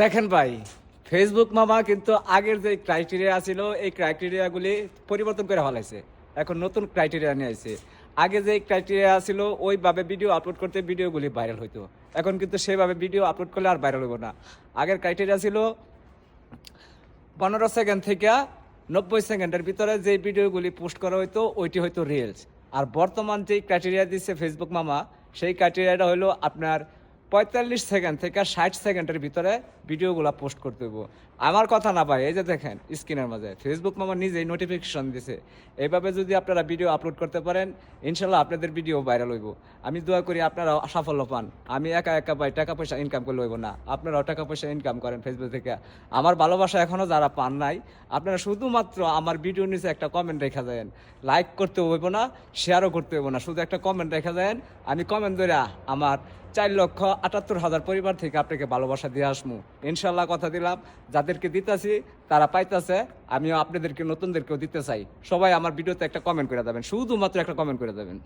দেখেন ভাই, ফেসবুক মামা কিন্তু আগের যে ক্রাইটেরিয়া ছিল এই ক্রাইটেরিয়াগুলি পরিবর্তন করে ফেলাইছে। এখন নতুন ক্রাইটেরিয়া নিয়ে আসছে। আগে যে ক্রাইটেরিয়া ছিল ওইভাবে ভিডিও আপলোড করতে ভিডিওগুলি ভাইরাল হইতো। এখন কিন্তু সেভাবে ভিডিও আপলোড করলে আর ভাইরাল হইব না। আগের ক্রাইটেরিয়া ছিল 15 সেকেন্ড থেকে 90 সেকেন্ডের ভিতরে যে ভিডিওগুলি পোস্ট করা হইতো ওইটি হয়তো রিলস। আর বর্তমান যেই ক্রাইটেরিয়া দিচ্ছে ফেসবুক মামা, সেই ক্রাইটেরিয়াটা হলো আপনার 45 সেকেন্ড থেকে 60 সেকেন্ডের ভিতরে ভিডিওগুলো পোস্ট করতে হইব। আমার কথা না ভাই, এই যে দেখেন স্ক্রিনের মাঝে ফেসবুক মামা নিজেই নোটিফিকেশন দিছে। এইভাবে যদি আপনারা ভিডিও আপলোড করতে পারেন, ইনশাল্লাহ আপনাদের ভিডিও ভাইরাল হইব। আমি দোয়া করি আপনারা সাফল্য পান। আমি একা একা ভাই টাকা পয়সা ইনকাম করলে হইব না, আপনারাও টাকা পয়সা ইনকাম করেন ফেসবুক থেকে। আমার ভালোবাসা এখনও যারা পান নাই, আপনারা শুধুমাত্র আমার ভিডিও নিচে একটা কমেন্ট রেখা দেন। লাইক করতে হইব না, শেয়ারও করতে হইব না, শুধু একটা কমেন্ট রেখা দেন। আমি কমেন্ট ধরে আমার 4,78,000 পরিবার থেকে আপনাকে ভালোবাসা দিয়ে আসবো ইনশাল্লাহ। কথা দিলাম, যাদেরকে দিতেছি তারা পাইতেছে, আমিও আপনাদেরকে নতুনদেরকেও দিতে চাই। সবাই আমার ভিডিওতে একটা কমেন্ট করে দেবেন, শুধুমাত্র একটা কমেন্ট করে দেবেন।